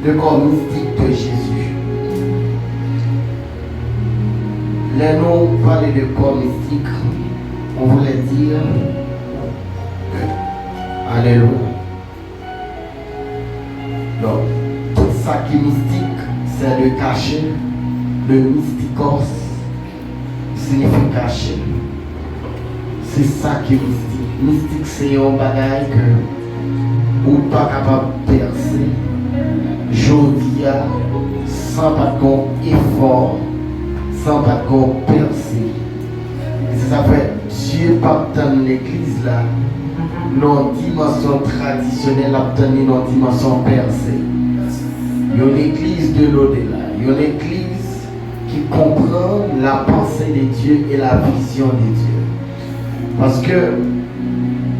le corps mystique de Jésus. Les noms parlent de corps mystique, on voulait dire Alléluia. Donc, tout ça qui est mystique, c'est le cachet, le mystikos signifie cachet. C'est ça qui est mystique. Mystique, c'est un bagage que ou pas capable de percer. Jodia, sans pas qu'on effort, sans pas qu'on percer. Et c'est ça fait Dieu pas dans l'église là, non dimension traditionnelle, non dimension percée. Il y a une église de l'au-delà, il y a une église qui comprend la pensée de Dieu et la vision de Dieu. Parce que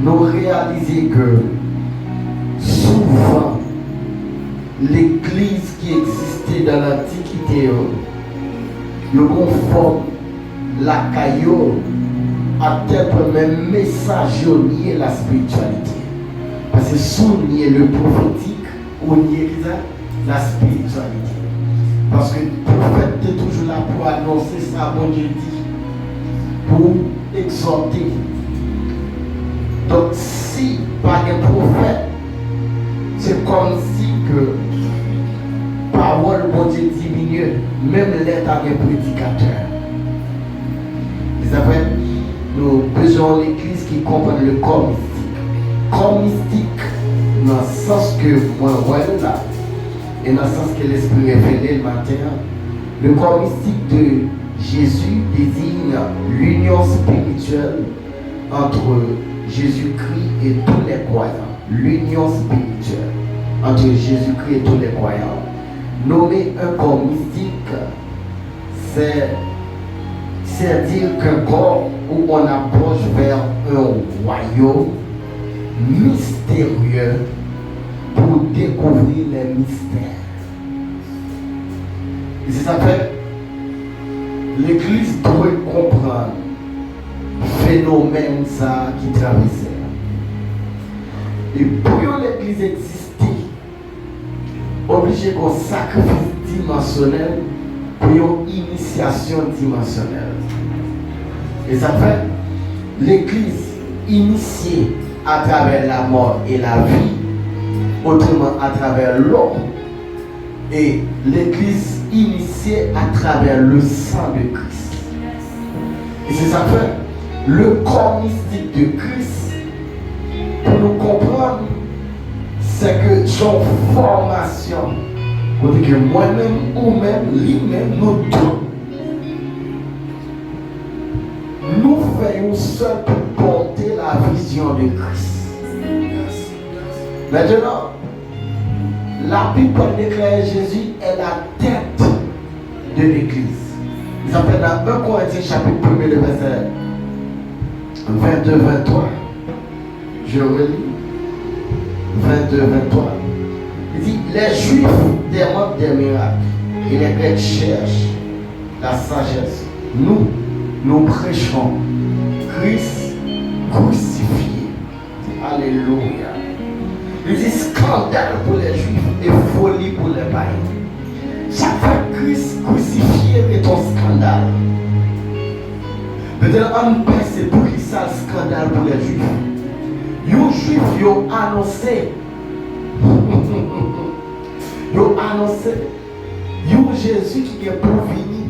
nous réalisons que souvent, l'église qui existait dans l'Antiquité, le conforme la caillou à tel point même message nier la spiritualité. Parce que sous nier le prophétique, on nier la spiritualité. Parce que le prophète est toujours là pour annoncer ça, bon Dieu dit, pour exhorter. Donc si par un prophète, c'est comme si que parole bon Dieu diminue, même l'état des prédicateurs. Vous savez, nous besoin de l'église qui comprend le corps mystique. Corps mystique, dans le sens que moi, voilà là, et dans le sens que l'Esprit révélé le matin, le corps mystique de Jésus désigne l'union spirituelle entre Jésus-Christ et tous les croyants. L'union spirituelle entre Jésus-Christ et tous les croyants. Nommer un corps mystique, c'est dire qu'un corps où on approche vers un royaume mystérieux pour découvrir les mystères. Et c'est ça fait, l'Église doit comprendre le phénomène ça qui traversait. Et pour l'Église exister, obligé qu'on sacrifice dimensionnel pour une initiation dimensionnelle. Et ça fait l'Église initiée à travers la mort et la vie, autrement à travers l'eau, et l'Église initiée à travers le sang de Christ. Et c'est ça fait le corps mystique de Christ, pour nous comprendre, c'est que son formation, pour dire que moi-même ou même lui-même, nous tous, nous faisons seul pour porter la vision de Christ. Maintenant, la Bible déclare Jésus est la tête de l'Église. Il s'appelle dans 1 Corinthiens chapitre 1 le verset 22-23. Je relis 22-23. Il dit, les Juifs demandent des miracles et les Grecs cherchent la sagesse. Nous prêchons Christ crucifié. Alléluia. Il dit scandale pour les Juifs et folie pour les païens. Chaque fois Christ crucifié est un scandale. Peut-être en paix, c'est pour qui ça le scandale pour les Juifs. Les Juifs ont annoncé. Ils ont annoncé. Jésus qui est pour venir.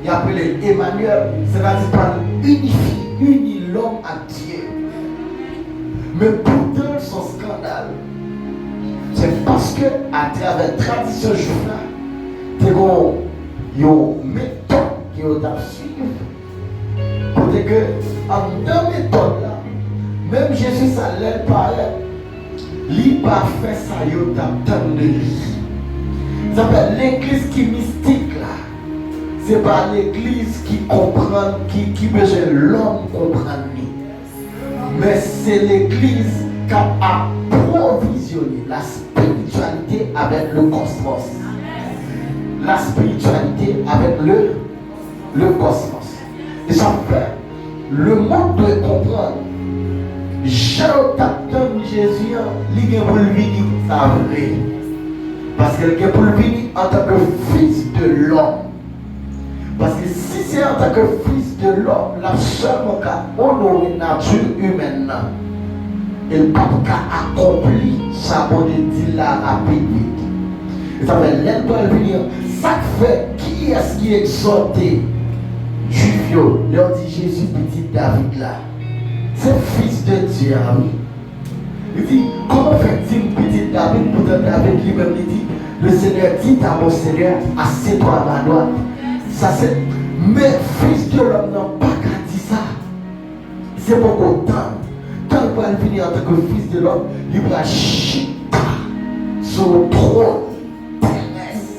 Il a appelé Emmanuel. C'est-à-dire par unir l'homme à Dieu. Mais pourtant, son scandale, c'est parce que à travers la tradition juive, il y a une méthode qui est à suivre. Pour dire que, en deux méthodes là, même Jésus, ça l'aide par elle, il n'a pas fait ça, il a tant de lui. Ça s'appelle l'église qui est mystique là. C'est pas l'église qui comprend, qui besoin l'homme comprendre. Mais c'est l'église qui a approvisionné la spiritualité avec le cosmos. La spiritualité avec le cosmos. Et ça fait, le monde doit comprendre. Jean t'attend Jésus, il est pour le venir, ça vrai. Parce qu'elle est pour venir en tant que fils de l'homme. Parce que si c'est en tant que fils de l'homme, la seule qu'à honorer la nature humaine, elle ne peut pas accomplir sa bonne dit la rapide. Et ça fait l'aide doit venir. Ça fait qui est-ce qui est exhorté? Juif, leur dit Jésus, petit David là. C'est fils de Dieu, oui. Il dit, comment fait-il petit David pour David lui-même il dit, le Seigneur dit à mon Seigneur, assieds-toi à ma droite. Ça c'est, mais fils de l'homme n'a pas qu'à dire ça. C'est pour autant. Quand il va venir en tant que fils de l'homme, il va chita sur le trône terrestre.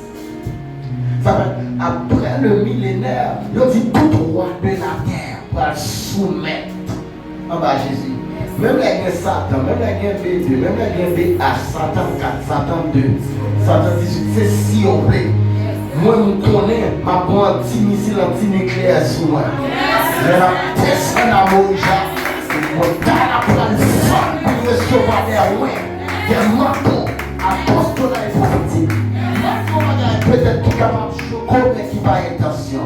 Ça va, après le millénaire, il dit tout roi de la terre va soumettre en bas Jésus. Même les Satan, même les B2, même les BH, Satan 4, Satan 2, Satan 18, c'est si on plaît. Moi, je connais ma bonne missile anti-nucléaire sur moi. Je la teste en amour, je la prendre femme pour recevoir des loin, des manteaux, apostolat et prophétique. Peut-être tout capable de choquer, mais qui va intention.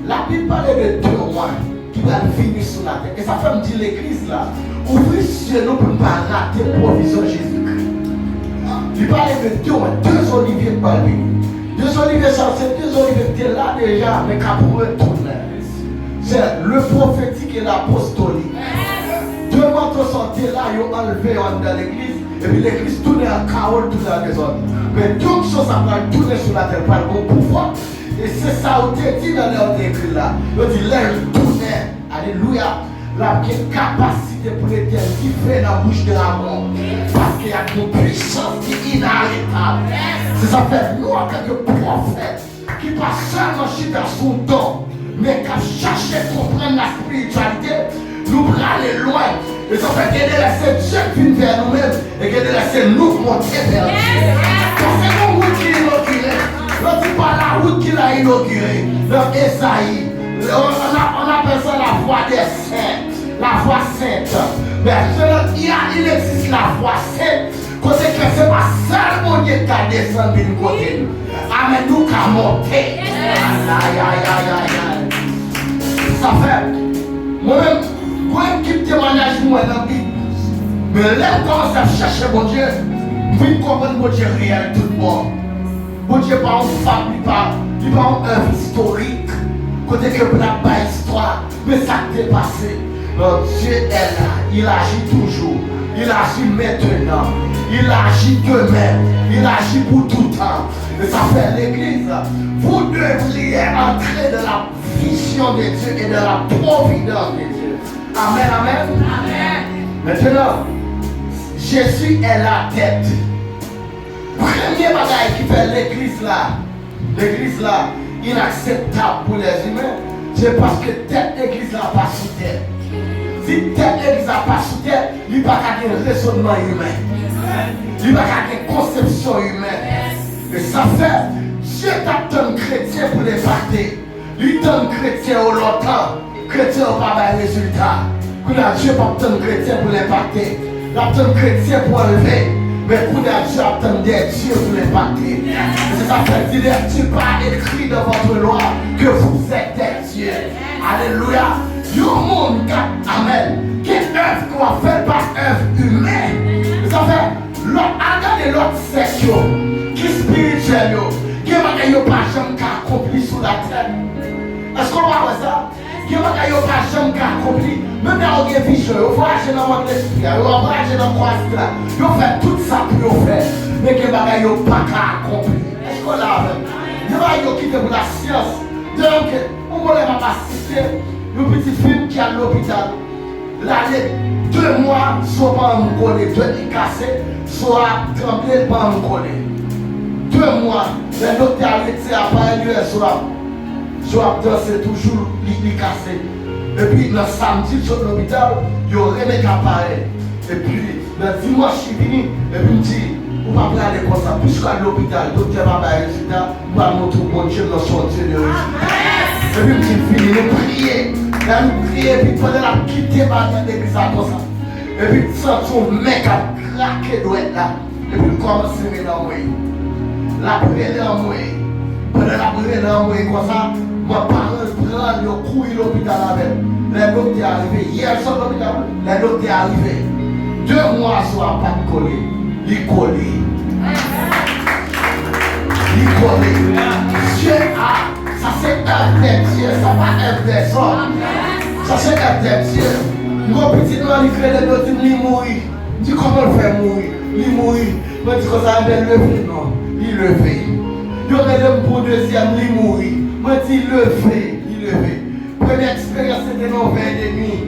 La Bible parle de deux rois qui va finir sur la terre. Et ça fait me dire l'église là, ouvrez sur nous pour ne pas rater la provision de Jésus-Christ. Il parle de deux oliviers par lui. Deux oliviers sortis, deux oliviers étaient là déjà, mais qu'à pour retourner. C'est le prophétique et l'apostolique. Deux manteaux sortis là, ils ont enlevé dans l'église, et puis l'église tournait en chaos toute la maison. Mais toute chose ça va tourner sur la terre par le bon pouvoir. Et c'est ça où tu dit dans l'ordre écrit là. Il dit l'air tournait. Alléluia. La capacité pour l'éternel qui fait dans la bouche de la mort. Parce qu'il y a une puissance qui est inarrêtable. C'est ça fait nous en tant que prophètes qui passent seulement chita son don, mais qui cherchent à comprendre la spiritualité, nous pour aller loin. Et ça fait qu'aider laisser Dieu venir vers nous-mêmes et qu'aider laisser nous monter vers Dieu. Parce que nous, route qui est inaugurée, on dit pas la route qu'il a inaugurée. Dans Esaïe, on appelle ça la voie des saints. La voie sainte. Mais il existe la voie sainte. Côté que c'est pas seul mon Dieu qui a descendu du côté. Amen, nous qui a monté. Aïe, aïe, aïe, aïe. Ça fait. Moi-même qui témoignage moi dans la Bible. Mais là, on commence à chercher mon Dieu. Vous comprenez mon Dieu réel tout le monde. Mon Dieu pas une femme, il pas une œuvre historique. Côté que la belle histoire. Mais ça t'est passé. Notre Dieu est là, il agit toujours, il agit maintenant, il agit demain, il agit pour tout temps. Et ça fait l'église, vous devriez entrer dans la vision de Dieu et dans la providence de Dieu. Amen, amen. Amen. Maintenant, Jésus est la tête. Premier bagage qui fait l'église là, inacceptable pour les humains, c'est parce que tête l'église là pas sous tête. Si tête l'église n'a pas sous tête, il n'y a pas de raisonnement humain. Il n'y a pas de conception humaine. Et ça fait, Dieu t'attend chrétien pour les partir. Il t'attend chrétien au longtemps. Chrétien n'a pas de résultat. Dieu t'attend chrétien pour les partir. Il attend chrétien pour enlever. Mais pour Dieu attend des dieux pour les partir. C'est ça fait dire, tu pas écrit dans votre loi que vous êtes des dieux. Alléluia. Du monde, amen, qui est œuvre qu'on fait par œuvre humaine. Ça fait, regardez l'autre section, qui est spirituel, qui est pas jamais accompli sur la terre. Est-ce qu'on va voir ça? Qui est pas jamais accompli. Même dans les visions, il faut agir dans votre esprit, il faut agir dans le croissant. Il faut faire tout ça pour le faire. Mais qui est pas accompli. Est-ce qu'on l'a fait? Il va quitter pour la science. Donc, on ne va pas citer. Le petit film qui est à l'hôpital, l'année 2 mois, soit pas me connaître, soit il cassé, soit tremblé, pas me connaître. 2 mois, les docteurs arrêtent à part soit danser toujours, il cassé. Et puis, le samedi, sur l'hôpital, il y aurait des appareils. Et puis, le dimanche, il venu, et puis il me dit, on va pas aller comme ça, puisqu'à l'hôpital, le docteur va faire un résultat, on va montrer mon Dieu dans son Dieu de résultat. Et puis, il fini, nous prier. Là, nous prier, et puis pendant la quitter l'église comme ça. Et puis, tu sens ton mec à craquer d'ouette là. Et puis commence à mettre dans moi. La brûler dans moi. Pendant la brûler dans moi, comme ça, mon parent prend le coup à l'hôpital avec. Les docteurs arrivés. Hier, sur l'hôpital, les docteurs arrivés. 2 mois soit pas de coller. Il collé. Il collé. Dieu a. Ça c'est un de Dieu. Ça pas un de hommes. Ça c'est un de Dieu. Mon petit noir, il fait les docteurs, il mourit. Dis comment le faire mourir. Il mourit. Moi, je dis que ça va lever. Non, il levé. Il aurait même pour deuxième, il mourit. Moi, je dis levé. Il levé. Première expérience, c'était dans 20 de nuit.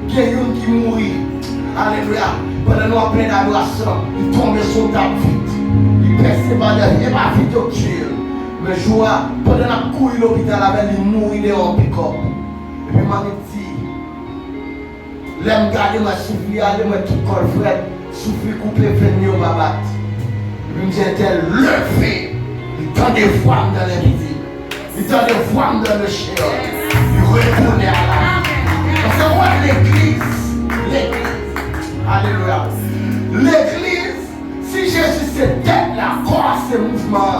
Il y a un qui mourit. Alléluia. Pendant nous plein d'adoration, il tombe sur ta vite. Il perce pas de vie, pas vite au tuer. Mais joie, pendant la couille l'hôpital avec il mourit en pick-up. Et puis, moi, je dis, l'aime garder ma souffle, aller me tout col frère, souffle coupé, venir au babat. Lui j'étais levé, il tend des flammes dans les visites, il tend des flammes dans le chien, il retourne à la vie. Parce que moi l'église, alléluia, l'église, si Jésus c'est tête la corps, c'est mouvement,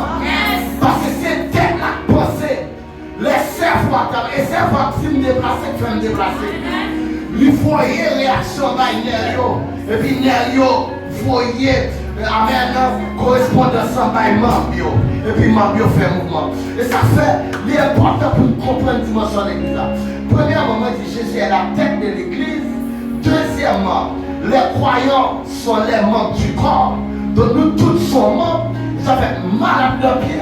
parce que c'est tête la pensée, les cerveaux, et cerveaux, si me déplacer, je vais me déplacer. Il voyait réaction dans Nerio. Et puis Nerio voyait amen, correspondance avec Mambio. Et puis Mambio fait mouvement. Et ça fait l'important pour nous comprendre la dimension de l'église. Premièrement, Jésus est la tête de l'église. Deuxièmement, les croyants sont les membres du corps. Donc nous tous sommes membres. Ça fait malade de pied.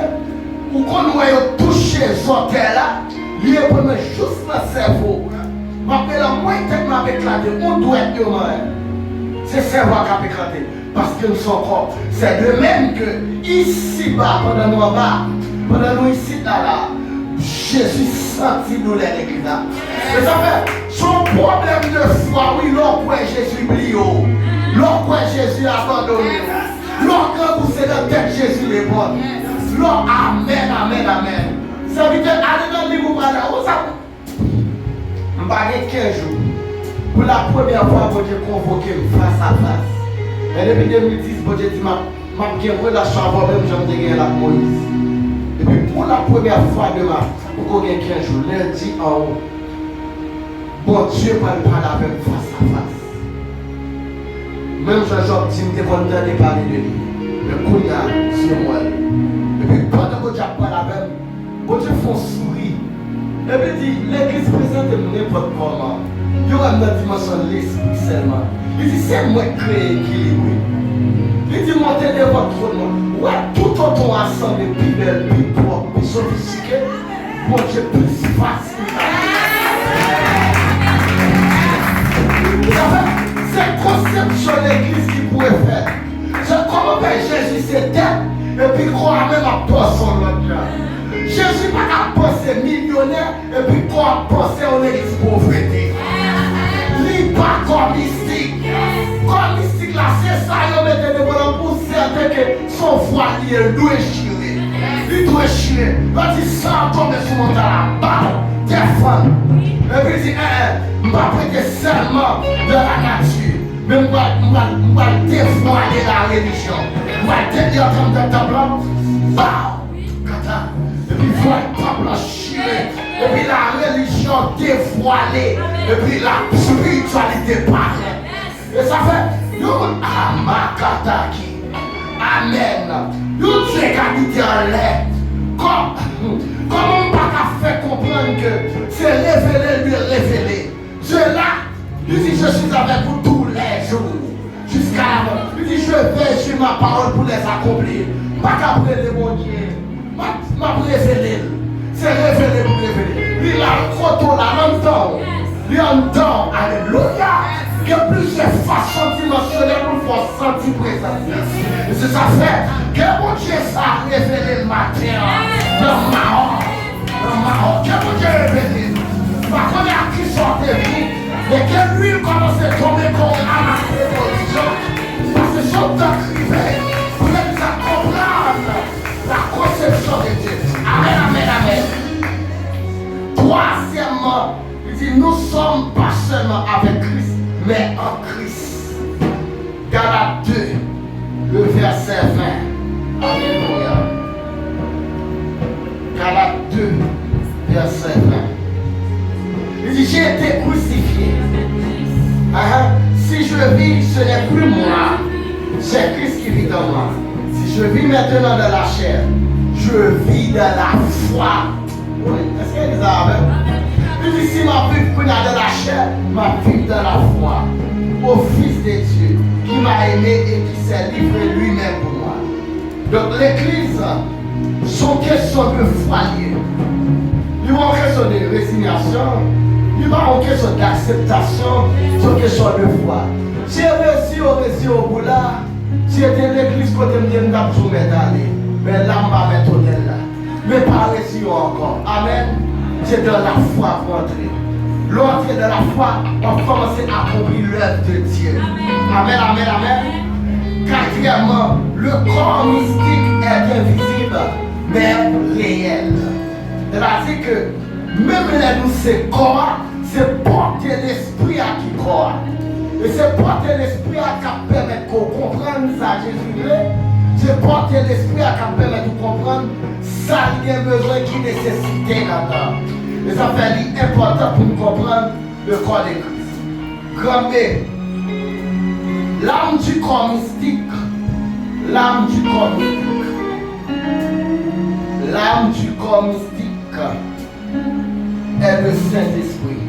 Ou qu'on nous touché sur terre là, il est pour nous juste dans le cerveau. Mais la moitié de ma éclaté, on doit être humain. C'est cerveau qui a éclaté. Parce que nous sommes corps. C'est de même que ici-bas, pendant nous en bas, pendant nous ici, là, Jésus sentit nous les l'église. Et ça fait son problème de foi, oui, l'autre Jésus oublié, l'autre Jésus abandonné, l'autre vous c'est la tête Jésus les bonnes. L'autre, amen, amen, amen. Ça veut dire, allez dans le livre, où ça? Je n'ai 15 jours. Pour la première fois, Dieu convoqué face à face. Et depuis 2010, Dieu dit, je vais relâcher avant même, je vais gagner la Moïse. Et puis pour la première fois de ma, pour qu'on ait 15 jours, lundi en haut, bon Dieu va parler avec face à face. Même Jean-Jacques dit, je suis content de parler de lui. Mais qu'on y a, c'est moi. Et puis pendant que Dieu parle avec moi, Dieu fait sourire. Et puis il dit, l'église présente n'importe comment. Il y aura une dimension de l'esprit seulement. Il dit, c'est moi qui crée équilibré. Il dit, montez de votre trône. Ouais, tout autant assemblé, plus belle, plus propre, plus sophistiqué. Bon Dieu, plus facile. C'est conception de l'église qui pourrait faire. C'est comment Jésus s'était et puis croire même à personne l'autre. Jésus n'a pas pensé millionnaire et puis quoi penser en église pauvreté. Il n'est pas comme mystique. Comme mystique là, c'est ça, il met des bonhommes pour certains que son voilier doit chirer. Il doit chirer. Quand il sent tomber sur mon talent, bam, défendre. Et puis il dit, je ne vais pas prêter seulement de la nature. Mais je vais dévoiler la religion. Je vais dire comme des tableaux, bam, kata. Et puis il faut être blanchir. Et puis la religion dévoilée. Et puis la spiritualité paraît. Et ça fait, yon amakataki. Amen. Yon Dieu qui habite en l'air. Comment on ne peut pas faire comprendre que c'est révélé, lui révélé. Dieu là, il dit je suis avec vous tous les jours. Jusqu'à la mort. Il dit je vais sur ma parole pour les accomplir. Pas qu'après les mon Dieu. M'a révélé. C'est révélé pour révéler. Il a le croton là, longtemps. Il entend, alléluia. Il y a plusieurs façons dimensionnelles pour faire sentir présence. Et c'est ça fait que mon Dieu ça révélé le matin. Dans ma honte. Que mon Dieu révélé. Par contre, il y a qui sortait vite. Et que l'huile commence à tomber comme à la préposition. Parce que son temps crivé. Vous êtes à comprendre la conception de Dieu. Amen, amen, amen. Troisièmement, il dit nous sommes pas seulement avec Christ, mais en Christ. Galates 2, le verset verset 20. Alléluia. Galates 2, verset 20. Il dit, j'ai été crucifié. Si je vis, ce n'est plus moi. C'est Christ qui vit en moi. Si je vis maintenant dans la chair, je vis dans la foi. Oui, est-ce qu'il y a des armes? Il dit, si ma vie est dans la chair, ma vie dans la foi. Au Fils de Dieu, qui m'a aimé et qui s'est livré lui-même pour moi. Donc l'Église, son question de foi liée. Il n'y a pas une question de résignation, il n'y a pas une question d'acceptation, c'est une question de foi. Si on réussit au bout là, si c'était l'église côté de m'dame sous aller, mais là on va mettre au là. Mais pas réussi encore. Amen. C'est dans la foi pour entrer. L'entrée dans la foi, on commence à accomplir l'œuvre de Dieu. Amen, amen, amen. Quatrièmement, le corps mystique est invisible, mais réel. C'est-à-dire que même là nous c'est corps, c'est porter l'esprit à qui croit. Et c'est porter l'esprit à qui permet qu'on comprenne ça Jésus veut. C'est porter l'esprit à qui permet de comprendre ça il y a besoin qui nécessité là-dedans. Et ça fait important pour nous comprendre le corps de Christ. Grand B, l'âme du corps mystique. L'âme du corps mystique. L'âme du corps mystique est le Saint-Esprit.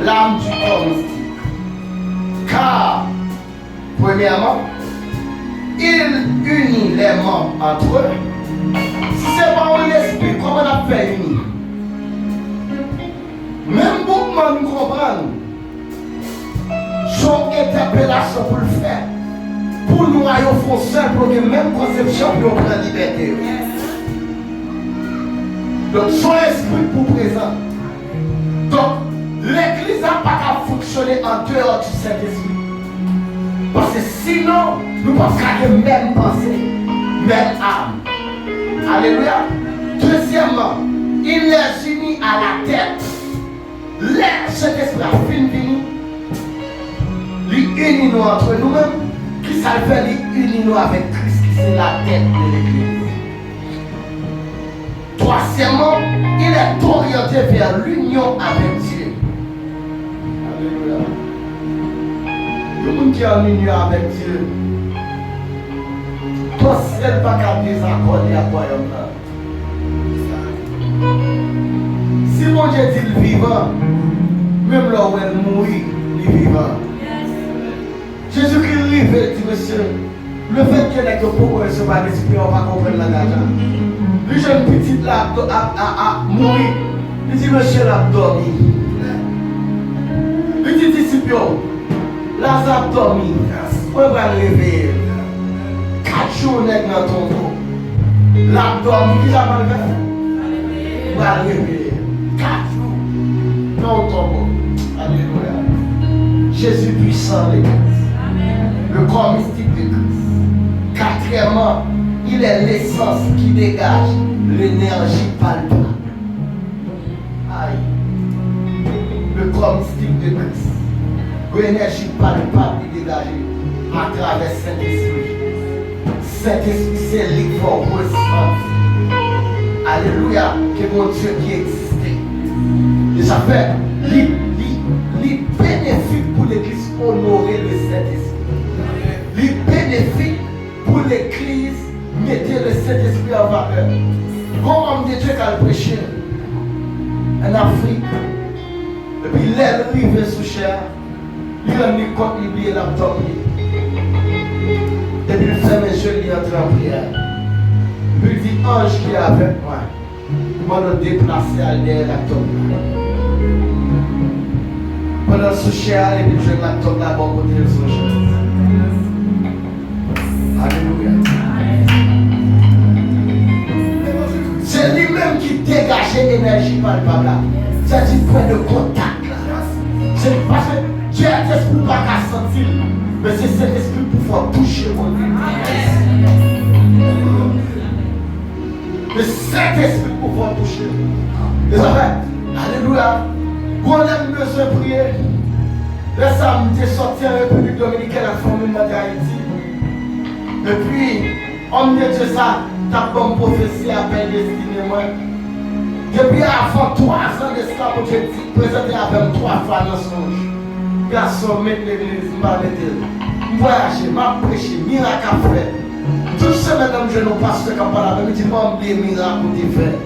L'âme du corps mystique. Car, premièrement, il unit les membres entre eux. Si ce n'est pas un esprit, comment on a fait unir? Même beaucoup de nous comprennent son interpellation pour le faire. Pour nous, ils font seul pour que même conception pour prendre liberté. Donc, son esprit pour présent. Donc, l'église n'a pas qu'à fonctionner en dehors du Saint-Esprit. Parce que sinon, nous ne pouvons pas avoir même pensée, même âme. Alléluia. Deuxièmement, il les unit à la tête. Cet esprit a fini. Il unit nous entre nous-mêmes. Qui ça fait, il unit nous avec Christ, qui c'est la tête de l'église. Troisièmement, il est orienté vers l'union avec Dieu. Alléluia. Le monde qui est en union avec Dieu, toi seul pas qu'à désaccorder à toi. Si mon Dieu dit le vivant, même là où elle mourit, il est vivant. Jésus-Christ arrive, dit monsieur, le fait qu'il n'est que pour recevoir l'esprit, on va comprendre la gageure. Le jeune petit là a mouru. Il dit monsieur l'a dormi. Il dit disciple, Lazare a dormi. On va le réveiller. 4 jours n'est dans ton dos. L'a dormi, qui l'a mal fait? On va le réveiller. 4 jours dans ton dos. Alléluia. Jésus puissant l'église. Le corps mystique de Christ. Quatrièmement, il est l'essence qui dégage l'énergie palpable. Aïe. Le corps mystique de Christ. L'énergie palpable qui dégage à travers Saint-Esprit. Saint-Esprit, c'est lui qui va ressentir. Alléluia. Que mon Dieu qui existait. Et ça fait les bénéfiques pour l'église honorer le Saint-Esprit. Les bénéfiques pour l'église mettez le Saint-Esprit en valeur. Comme homme de Dieu qui a prêché en Afrique, et puis l'aile arrive sous chair, il a mis comme il a laptop. Et puis il ferme les yeux, il entre en prière. Puis il dit, ange qui est avec moi, il va le déplacer à l'aile laptop. Pendant sous chair, et puis je vais laptop là-bas pour côté de sous chair. Alléluia. C'est lui-même qui dégageait l'énergie palpable. C'est du point de contact. C'est parce que Dieu est esprit pas qu'à sentir, mais c'est cet esprit pour pouvoir toucher mon Dieu. Mais cet esprit pour pouvoir toucher. Et ça fait, alléluia. Quand on a besoin de prier, là ça me sorti en République Dominicaine à la famille de Haïti. Et puis, homme de Dieu, ça, t'as comme prophétie à peine destinée, moi. Depuis avant 3 ans de ça, pour te présenter avec 3 fois dans son songe. Garçon, mettre l'église, m'a mettre. Voyager, m'a prêché, miracle à faire. Toute semaine, je ne passe pas comme ça, je me dis, pas des miracles pour te faire.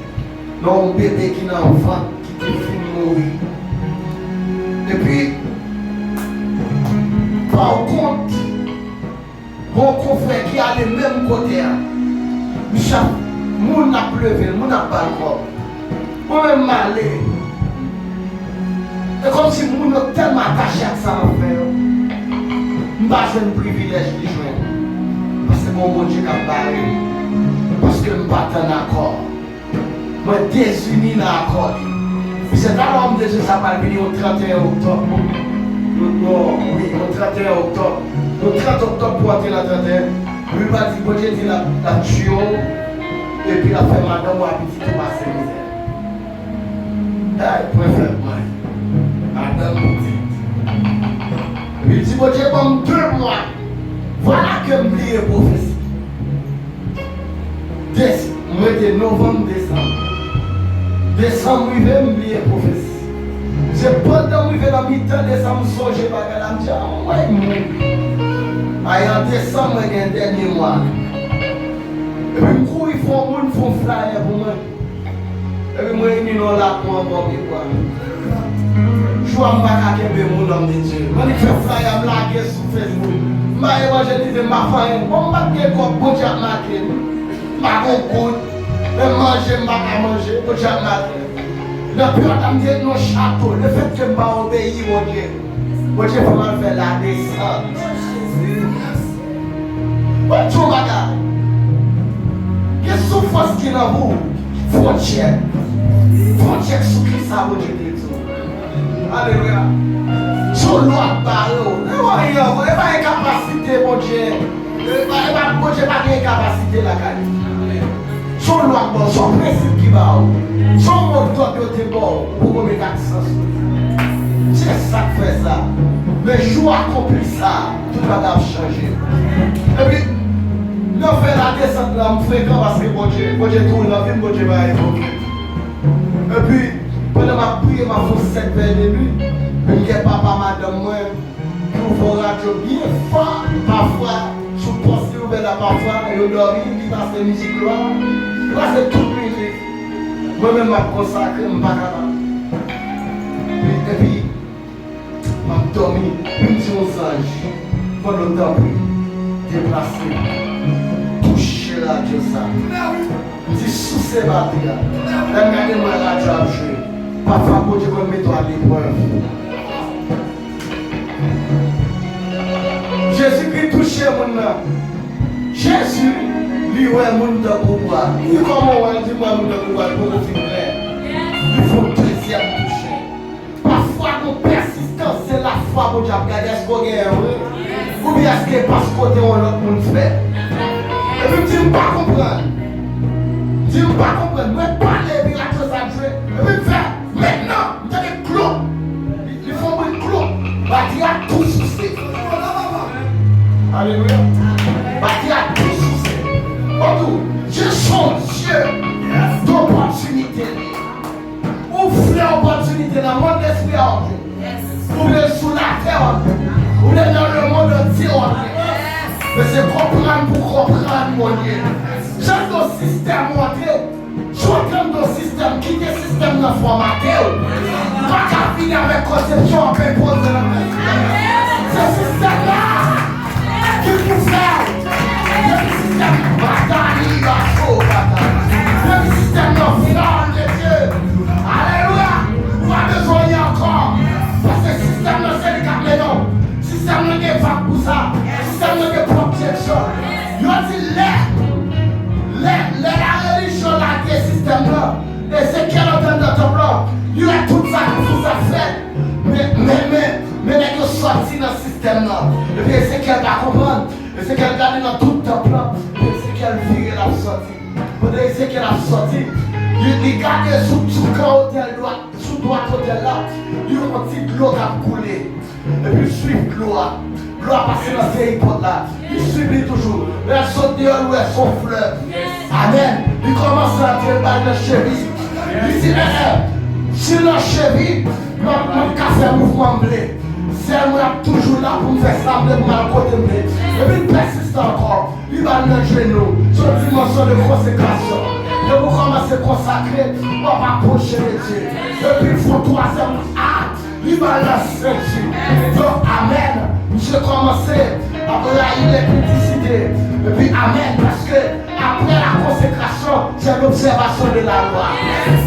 Non, un bébé qui n'a pas enfant, qui te fait mourir. Et puis, par contre, mon confrère qui a le même côté, Michel, moun a pleuvé, moun a balcon. Moi-même malé. C'est comme si moun a tellement attaché à ça en fait. Je n'ai pas un privilège de jouer. Parce que mon bon Dieu a parlé. Parce que je ne suis pas en accord. Je suis désuni dans l'accord. C'est dans l'homme de Dieu, ça va venir au 31 octobre. Non, oui, au 31 octobre. Le 30 octobre pour entrer la 31. Lui va dire, bon Dieu dit la tuyau. Et puis la fait madame ou habiter tout passer misère. Il préfère moi. Madame vous dit. Il dit, bon Dieu, bon 2 mois. Voilà que je me lis la prophétie. Mois de novembre, décembre. Décembre, je vais me lire la prophétie. C'est pendant que je vais dans mi-temps décembre, je vais me dire, en décembre, il y a un dernier mois. Et puis, ils font flyer pour moi. Et puis, moi, ils sont là pour moi. Je vois que je mon homme de Dieu. Je fais flyer, je largue sur Facebook. Je évangélise ma famille. Je ne vais pas bon Dieu marquer. Je vais manger, je vais manger. Bon Dieu marquer. Le pire, je me dis non château. Le fait que je ne vais pas obéir, mon Dieu. Mon Dieu, il faut faire la descente. Bon Dieu, madame. Quelle souffrance qui est dans vous? Frontière. Frontière sous qui ça, mon Dieu. Alléluia. Sur l'autre barreau. Il n'y a pas de capacité, mon Dieu. Il n'y a pas de capacité là. Sur l'autre barreau, son principe qui va. Son mode de bon pour mettre accent. C'est ça qui fait ça. Mais je accompli ça. Tout va changer. Et puis, nous faisons la descente là, nous fréquent parce que mon Dieu tourne la vie, mon Dieu va évoluer. Et puis, pendant ma prière, ma fausse 7 vers le début, je dis papa, madame, moi, nous faisons radio bien fort, parfois, sous le poste ouvert là, parfois, et on dort, il passe la musique là, il passe toute musique. Moi-même, je me consacre, je ne suis pas capable. Et puis, je me dormi, je me dis aux anges, pendant le temps, déplacé, toucher la Dieu ça. Je dis sous ces batteries là, regardez-moi la Dieu à jouer. Parfois, Dieu va me mettre à l'épreuve. Jésus-Christ touché mon âme. Jésus, lui, ouais, mon de pouvoir. Il comment on dit, moi, mon de pouvoir, pour nous faire. Il faut deuxième toucher. Parfois, nos persistances, c'est la foi pour Dieu. Regardez, est-ce qu'on gagne, ou bien est-ce que parce qu'on est l'autre monde fait. Et puis, tu ne pas comprendre. Tu ne pas comprendre. Mais parler, il y a chose à jouer. Et puis, faire. Maintenant, il y a des clous. Il faut un clou. Il y a tout souci. Alléluia. Il y a tout souci. Je suis Dieu d'opportunité. Ouvrez l'opportunité dans le monde d'esprit en Dieu. Ouvrez sous la terre. Ouvrez dans le monde entier en Dieu. Mais c'est comprendre pour comprendre, mon Dieu. J'ai ton système montré. Je suis en train de système, quitter le système dans formaté. Pas qu'à finir avec conception en paix pose de la main. Ce système-là, qui vous fait, le système bataille, le système d'enfant de Dieu. Alléluia. On va besoin encore. Parce que le système de c'est le non. Le système de vague pour ça. Le système de protection. Il a dit la religion là, qui est système là, et c'est qu'elle entend dans ton plan, il y a tout ça qui vous a fait, mais elle est sortie dans le système là, et puis c'est qu'elle va comprendre, et c'est qu'elle garde dans tout ton plan, et c'est qu'elle vire la sortie, et c'est qu'elle a sorti, il garde sous grand hôtel là, sous droit hôtel là, il y a un petit l'eau qui a coulé, et puis suivre l'eau a passé dans ces hypothèses là. Il subit toujours. Les autres dehors, où est son fleuve. Amen. Il commence à entrer dans la cheville. Il dit, si la cheville, mon café mouvement blé. C'est moi toujours là pour me faire sembler pour me contempler. Et puis il persiste encore. Il va dans le genou. Sur une dimension de consécration. Et vous commencez à consacrer. On va approcher les dieux. Et puis il faut troisième acte. Il va lancer Dieu. Donc amen. Je commençais à railler les publicités. Et puis amen. Parce que après la consécration, c'est l'observation de la loi.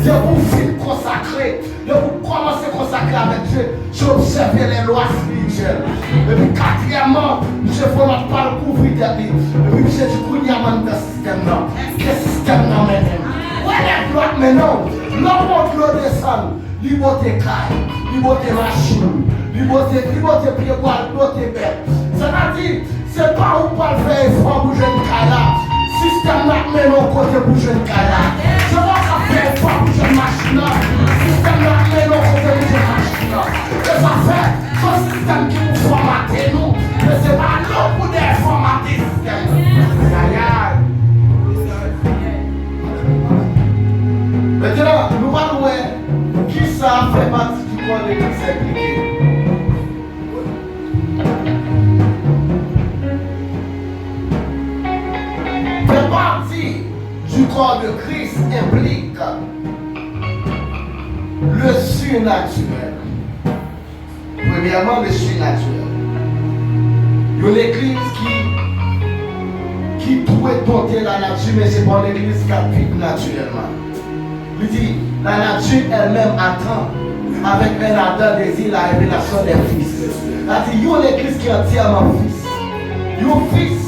De vous finir consacré. De vous commencer à consacrer avec Dieu. J'observe les lois spirituelles. Et puis quatrièmement, je fais notre part couvrir des vies. Et puis je dis qu'il y a un système là. Quel système là maintenant? Où est la gloire maintenant? L'homme de descend. Liberté caille, liberté machine, liberté pied-bois, liberté bête. C'est-à-dire, c'est pas où pas le faire effort pour jeune caille là. Système là maintenant côté pour jeune caille là. C'est pas qu'à faire effort pour jeune machine là. Système là maintenant côté pour jeune machine là. Et ça fait, ce système qui nous formate nous, mais c'est pas nous pour déformater le système. Aïe aïe. Maintenant, nous allons voir qui ça fait partie du corps de Christ impliqué. Fait partie du corps de Christ implique le surnaturel. Premièrement, le surnaturel. Il y a une église qui pourrait dompter la nature, mais c'est pas une église qui applique naturellement. Il dit, la nature elle-même attend avec un ardent désir la révélation des fils. Il dit, il y a une église qui est entièrement fils. Il y a un fils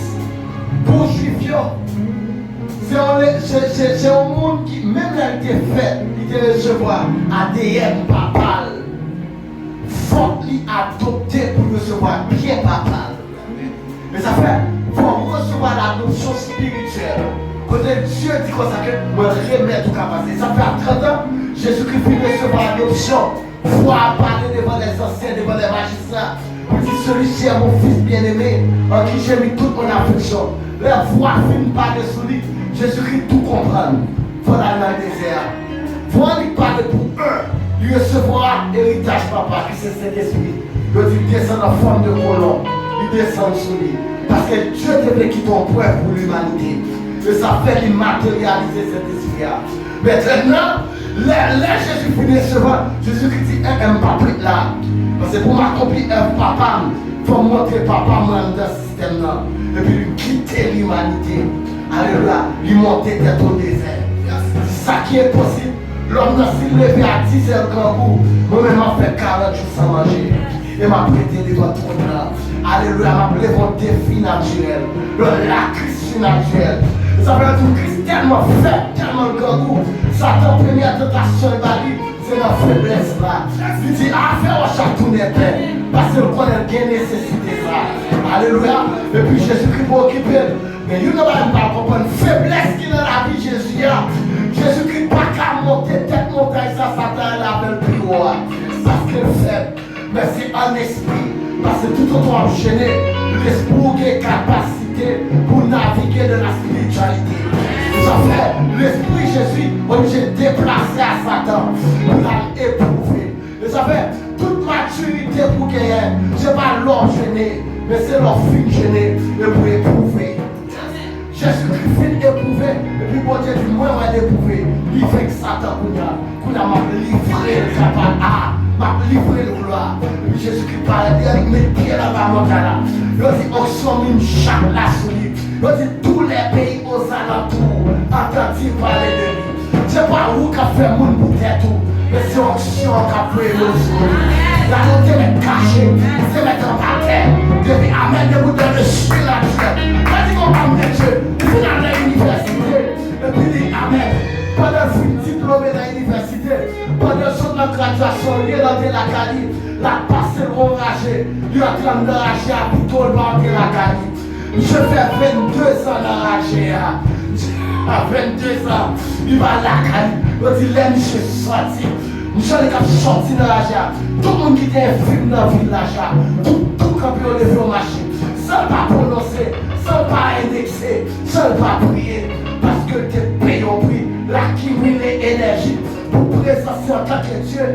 pour juif. C'est un monde qui, même là, il était fait, il était recevoir ADN papal. Faut l'y adopter pour recevoir bien papal. Mais ça fait, il faut recevoir l'adoption spirituelle. Quand Dieu dit comme ça que me remettre tout capacité. Ça fait à 30 ans, Jésus-Christ finit de recevoir l'adoption. Voir parler devant les anciens, devant les magistrats. Il dit, celui-ci est mon fils bien-aimé, en qui j'ai mis toute mon affection. La voix finit par dessous lui. Jésus-Christ tout comprend. Voilà dans le désert. Voilà il parle pour eux. Il recevra l'héritage papa qui c'est cet esprit. Il dit, descend en forme de colombe. Il descend sur lui. Parce que Dieu devait quitter ton point pour l'humanité. Et ça fait lui matérialiser cet esprit-là. Maintenant, les Jésus finit recevoir. Jésus-Christ dit, un papa là. Parce que pour m'accomplir un papa, il faut montrer papa dans ce système-là. Et puis lui quitter l'humanité. Alléluia, lui monter tête au désert. C'est ça qui est possible. L'homme n'a s'il levé à 10 heures grand goût. Moi-même, m'a fait 40 jours sans manger. Et m'a prêté des doigts trop là. Alléluia, m'a appelé mon défi naturel. La Christ naturelle. Ça veut dire que Christ tellement fait, tellement grand goût. Satan, première tentation, c'est la faiblesse là. Il dit, ah, faire au château n'est pas. Parce qu'il connaît bien nécessité ça. Alléluia. Et puis Jésus-Christ pour occuper. Mais il ne va pas comprendre faiblesse qui est dans la vie de Jésus. Jésus-Christ n'a pas qu'à monter tête montagne, ça Satan l'appelle plus haut. Parce qu'il est faible. Mais c'est un esprit. Parce que tout autant enchaîné, l'esprit a capacité pour naviguer de la spiritualité. Ça fait l'esprit Jésus obligé de déplacer à Satan pour l'éprouver. Et ça fait toute maturité pour gagner. Ce n'est pas l'homme gêné, mais c'est leur fille gênée et pour éprouver. Jésus-Christ finit éprouver, et puis bon Dieu dit, moi on va l'éprouver. Il fait que Satan qu'on a livré le travail, m'a livré le gloire. Et puis Jésus-Christ parle, il met pied là-bas, mon gars. Il dit, on somme une chape là sur lui. Il dit, tous les pays aux alentours entendent parler de lui. C'est pas où qu'a fait mon bout de tout, mais c'est l'onction qu'a fait le jour. La note est cachée, c'est mettre en terre. Depuis Amen, de vous donner le spirituel. Pas dit qu'on va me Dieu, vous dans l'université. Et puis dit Amen. Pendant que vous diplômé dans l'université, pendant que vous avez graduation, il est dans la Cali, la passe est enragée, il est en train d'enrager à plutôt dans la Cali. Je fais 22 ans d'enragé. À 22 ans, il va à la Cali. Il dit, là, je suis sorti. Je suis sorti dans la Cali. Tout le monde qui était infime dans le village, tout le monde qui a levé au marché. sans pas prononcer, sans pas indexer, sans pas prier, parce que tu es payé au prix, là qui brûle l'énergie, pour présenter en tant que Dieu,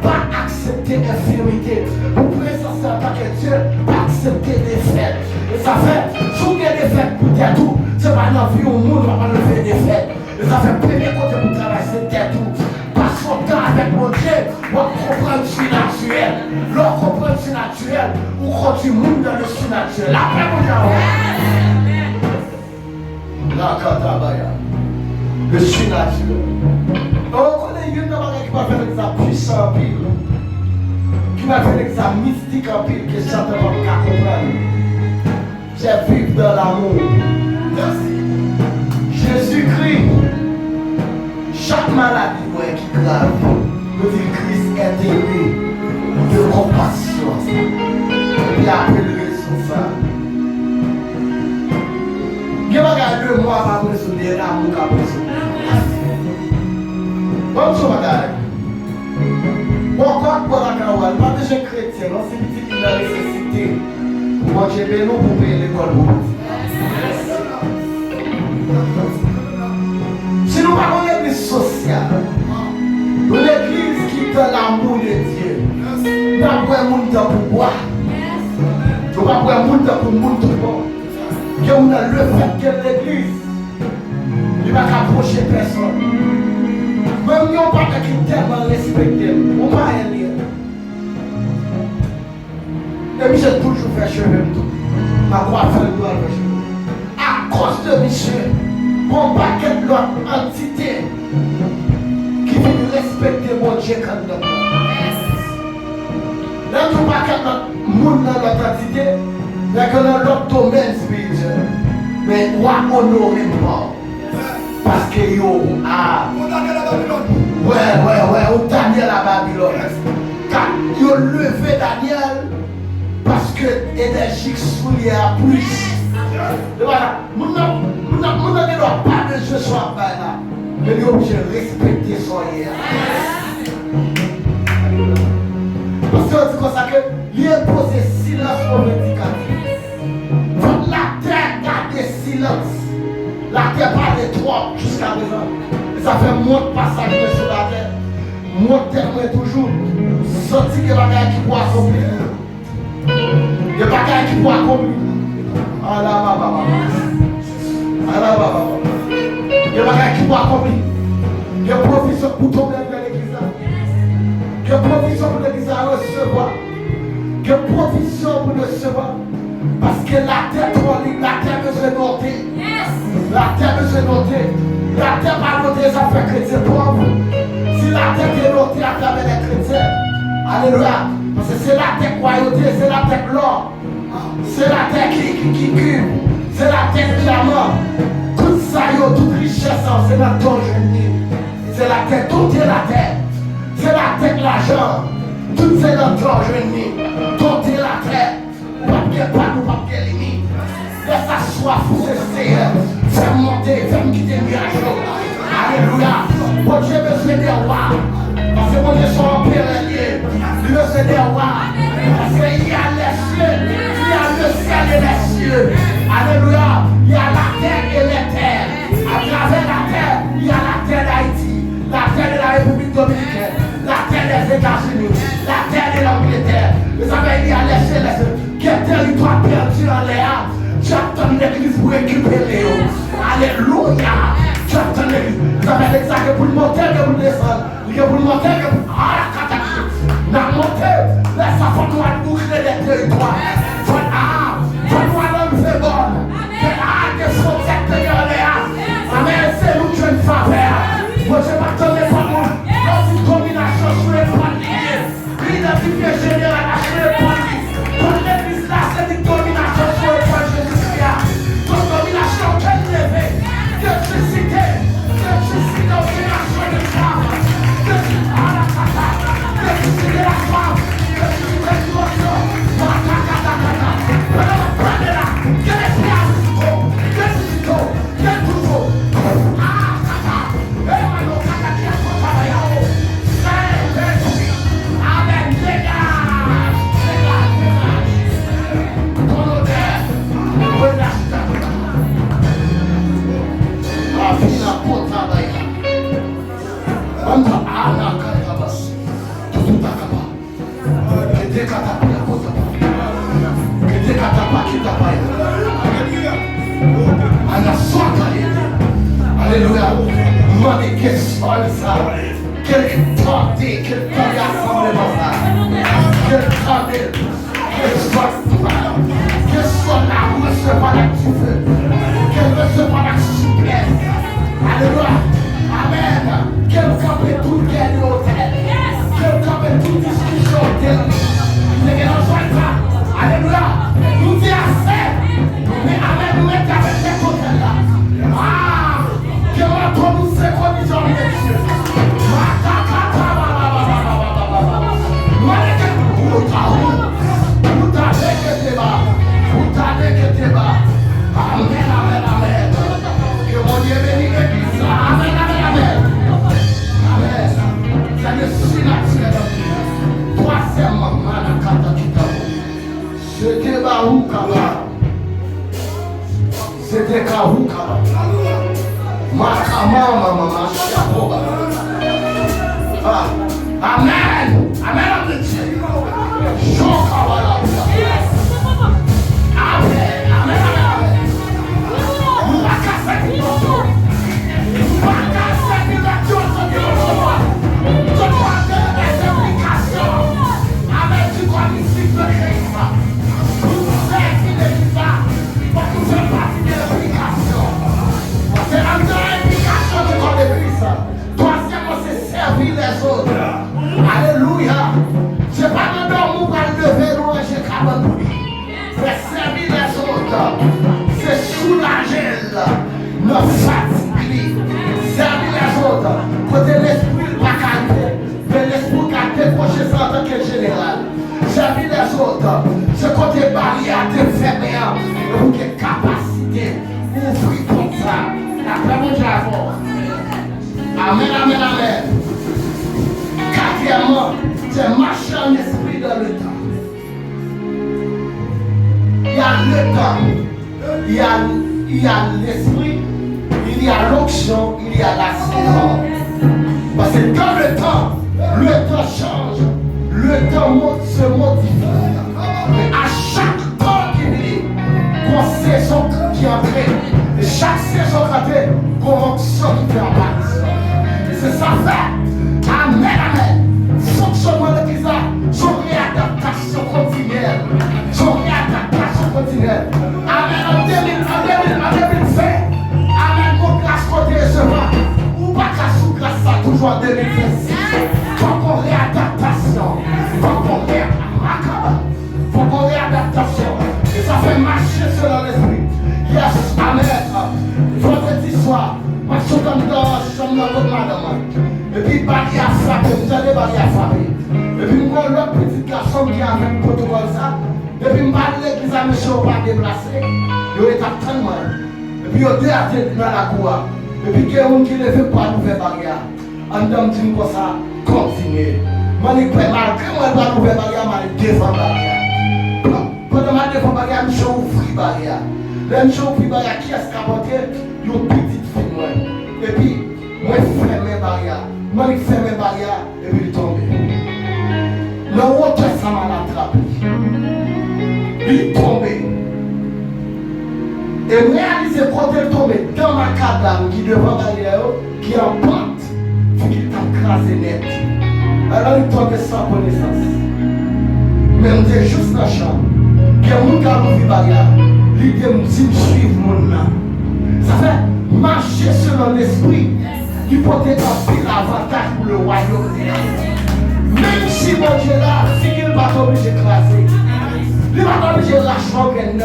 pas accepter l'infirmité, pour présenter en tant que Dieu, pas accepter des fêtes. Et ça fait, si vous avez des fêtes pour tout, c'est pas dans la vie au monde, on va pas lever des fêtes. Et ça fait premier côté pour travailler, c'est tout. Passe son temps avec mon Dieu, on comprend le surnaturel. L'on comprend le surnaturel, on continue le monde dans le surnaturel. Après, mon Dieu, le surnaturel. On connaît une qui va faire l'examen puissant en pile, qui va faire l'examen mystique en pile, que certainement pas comprendre. J'ai vécu dans l'amour. Jésus-Christ, chaque maladie qui est grave, le dit Christ est aimé de compassion. Et appellerait sur ça. Je vais regarder 2 mois avant de se dire l'amour qu'a besoin. Bonne chose, madame. Pourquoi pour la carouane, pas de jeunes chrétiens, non, c'est une petite nécessité. Pour manger bien nous pour payer l'école. Si nous parlons de l'église sociale, l'église qui donne l'amour de Dieu, nous ne pouvons pas monde pour boire. Nous ne pouvons pas monde pour monde tout le monde. Que on a le fait que l'église ne va pas approcher personne. Même si on ne pas tellement respecter, on ne va pas aller. Et puis j'ai toujours fait cheveux tout. Ma coiffure doit le cheveu. À cause de monsieur, on va quelque l'autre entité qui veut respecter mon Dieu comme nous. Là, nous ne pas quelque monde dans notre entité, mais que dans l'autre domaine spirituel. Mais on va honorer pas. Parce que yo, ouais, on Daniel à Babylone. Car yo levé Daniel parce que l'énergie soulier à plus. Et voilà, nous n'avons pas besoin de soi là. Mais nous sommes obligés de respecter son hier. Parce que c'est comme ça que il impose silence prophétique. La terre garde silence. La terre parle de toi jusqu'à présent. Et ça fait moins de passage sur la terre. Moins de terre toujours. Senti que les bagages qui pourra accomplir. Les bagages qui pourra accomplir. Les bagages qui pourra accomplir. Les provisions pour tomber dans l'église. Les provisions pour l'église à recevoir. Les provisions pour recevoir. Parce que la terre trop libre, la terre besoin de noter. La terre besoin de noter. La terre va noter les affaires chrétiennes pauvres. Si la terre est notée à travers les chrétiens, alléluia. Parce que c'est la terre royauté, c'est la terre l'or. C'est la terre qui cube. C'est la terre qui a mort. Tout ça, toute richesse, c'est la ton jeune. C'est la terre, tout est la terre. C'est la terre l'argent. Tout c'est notre jeune. Tout est la terre. Pas nous, pas de limite. Laisse ta soif, c'est Seigneur. Fais monter, fais me quitter le jour. Alléluia. Mon Dieu besoin des rois. Parce que mon Dieu sont en péril. Il besoin des rois. Parce qu'il y a les cieux, il y a le ciel et les cieux. Alléluia. Il y a la terre et les terres. À travers la terre, il y a la terre d'Haïti, la terre de la République dominicaine, la terre des États-Unis, la terre de l'Angleterre. Vous savez, il y a les cieux, les cieux. Quel territoire perdu en l'air. J'attends l'église pour récupérer. Alléluia. J'attends l'église. Vous savez ça que pour le monter, que pour le descendre. Que pour le monter, que pour... Ah, la catastrophe. La montée, laisse ça, faut nous boucler les territoires. Faut nous enlever bonne. Que son secteur en l'air. Amen, c'est nous qui une faveur. Moi, je m'attendais pas moi. Dans une combinaison sur les poignets. L'identité générale à sur les poignets. Pour l'église là, c'est une domination sur le point de Jésus-Christ. Une domination qu'elle levée. De susciter une domination de femme. De susciter la femme. De susciter la femme. De susciter l'émotion. Prenez là. Que l'esprit a suscité. Que suscité. Que toujours. Alléluia. Demandez quel sol ça. Quel tenté, quel temps rassemblement ça. Quel tenté, quel sol ça. Quel sol là recevoir l'activité. Quel recevoir la souplesse. Alléluia. Amen. Quel campé tout guerre de l'hôtel. Quel campé toute discussion d'hôtel. C'est que l'on soit ça. Alléluia. Nous dit assez. Mais amen, nous mettons avec cet hôtel là. Ah. Que l'on nous sait conditions de Dieu. Amen, amen, amen. Que mon Dieu bénisse l'église. Amen, amen, amen. Amen. C'est le surnaturel. Troisièmement, Manakata Kitabo. C'était Bahou Kaba. C'était Kahou Kaba. Makama, maman, Chakoba. Amen. Amen, amen. Chokawala. Amen. Amen, amen. Alléluia. Je ne sais pas de dormir pour lever l'eau et je cabane pour lui. C'est servir les autres. C'est soulager notre fatigue. Servir les autres. Côté l'esprit pas calmer. Mais l'esprit qui a décroché ça en tant que général. Servir les autres. Ce côté barrière de fermer. Pour qu'il y ait capacité. Ouvrir comme ça. Après mon javon. Amen, amen, amen. Quatrièmement, c'est marcher en esprit dans le temps. Il y a le temps, il y a l'esprit, il y a l'onction, il y a la saison. Parce que dans le temps change, le temps se modifie. Mais à chaque temps qui vient, qu'on saison qui entre, et chaque saison qui entre, qu'on onction qui fait en partie. C'est ça fait. Amen, amen. Fonctionnement de l'église, son réadaptation continuelle. Son réadaptation continuelle. Amen. En 2020. Amen. Mon grâce côté recevoir. Ou pas qu'à sous grâce ça, toujours en 2026. Faut qu'on réadaptation. Faut qu'on réadaptation. Et ça fait marcher selon l'esprit. Yes, amen. Vendredi soir, moi je suis dans votre madame. Et puis, Bali a frappé, vous allez Bali a frappé. Et puis, moi, l'autre petit garçon qui a fait le protocole ça. Et puis, je parle l'église à monsieur pas déplacé. Il est à 30 mois. Et puis, il est à tête dans la cour. Et puis, il y a un qui ne fait pas l'ouvrir barrière. En tant que comme ça, continuez. Moi, je peux malgré moi, je vais l'ouvrir barrière, je vais défendre barrière. Pendant que je défends barrière, je vais ouvrir barrière. Là, je vais ouvrir barrière, qui est-ce qui a porté? Une petite fille. Et puis, moi, je ferme mes barrières. Moi, je ferme mes barrières et puis il tombe. Le autre, ça m'a attrapé. Il tombe. Et réaliser quand il tombe dans ma cadavre qui devant la barrière, qui est en pente, qui est écrasé net. Alors il tombe sans connaissance. Mais on est juste dans la chambre. Il y a un monde qui a ouvert la barrière. L'idée me dit de suivre mon là. Ça fait marcher selon l'esprit. Il peut être un pile avantage pour le royaume. Même si mon Dieu là, si il ne va pas obligé d'écraser, il ne va pas obligé de lâcher mon gain.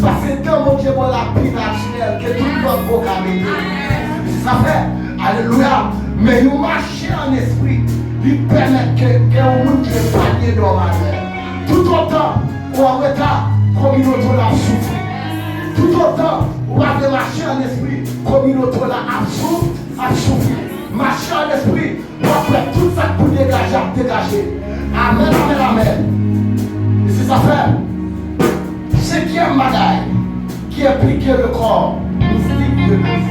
Parce que dans mon Dieu, il y a la pile naturelle que tout le monde peut camérer. Ça fait, alléluia. Mais nous marcher en esprit, il permet que un monde qui est panier normalement. Tout autant, ou en retard, communauté l'a souffert. Tout autant, on va marcher en esprit, communauté l'a souffert. Marcher en esprit, on va faire tout ça pour dégager. Amen, amen, amen. Et c'est ça fait. Cinquième bagaille qui implique le corps mystique de Christ,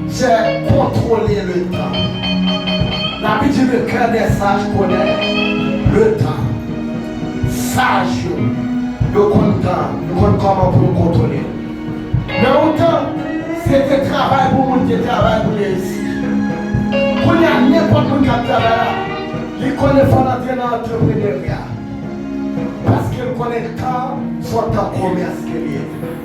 c'est contrôler le temps. La vie dit le cœur des sages connaît le temps. Sage, le content, le comment pour le contrôler. Mais autant, c'est un travail pour nous bon Dieu travaille pour les réussir. Quand il y a n'importe qui travaille, il connaît qu'il faut entrer dans l'entrepreneuriat. Parce qu'il connaît quand son temps commerce qu'il est.